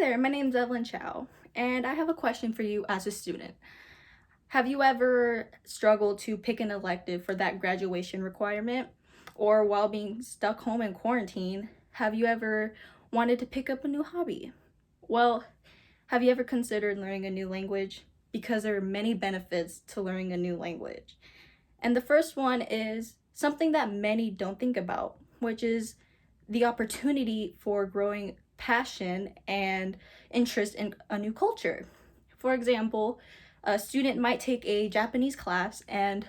there, my name's Evelyn Chow, and I have a question for you as a student. Have you ever struggled to pick an elective for that graduation requirement? Or while being stuck home in quarantine, have you ever wanted to pick up a new hobby? Well, have you ever considered learning a new language? Because there are many benefits to learning a new language. And the first one is something that many don't think about, which is the opportunity for growing passion and interest in a new culture. For example, a student might take a Japanese class and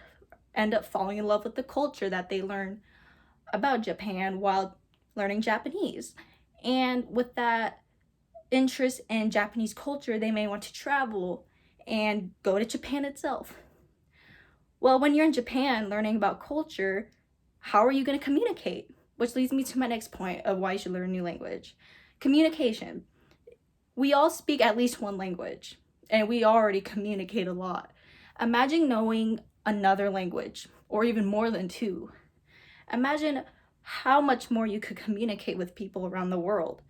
end up falling in love with the culture that they learn about Japan while learning Japanese. And with that interest in Japanese culture, they may want to travel and go to Japan itself. Well, when you're in Japan learning about culture, how are you going to communicate? Which leads me to my next point of why you should learn a new language. Communication. We all speak at least one language, and we already communicate a lot. Imagine knowing another language, or even more than two. Imagine how much more you could communicate with people around the world.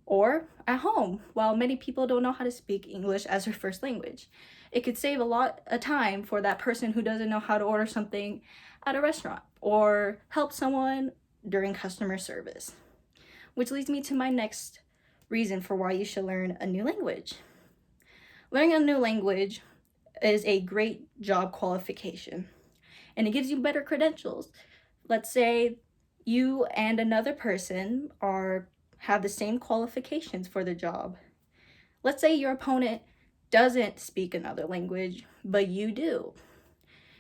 Or at home, while many people don't know how to speak English as their first language. It could save a lot of time for that person who doesn't know how to order something at a restaurant or help someone during customer service. Which leads me to my next reason for why you should learn a new language. Learning a new language is a great job qualification, and it gives you better credentials. Let's say you and another person have the same qualifications for the job. Let's say your opponent doesn't speak another language, but you do.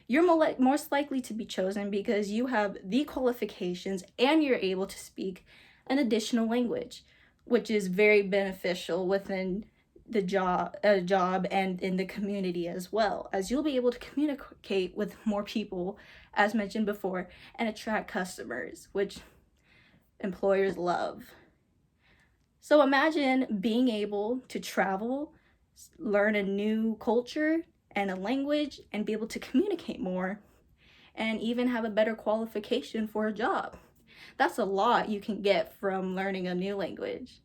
You're most likely to be chosen because you have the qualifications and you're able to speak an additional language, which is very beneficial within the job and in the community as well, as you'll be able to communicate with more people, as mentioned before, and attract customers, which employers love. So imagine being able to travel, learn a new culture and a language, and be able to communicate more, and even have a better qualification for a job. That's a lot you can get from learning a new language.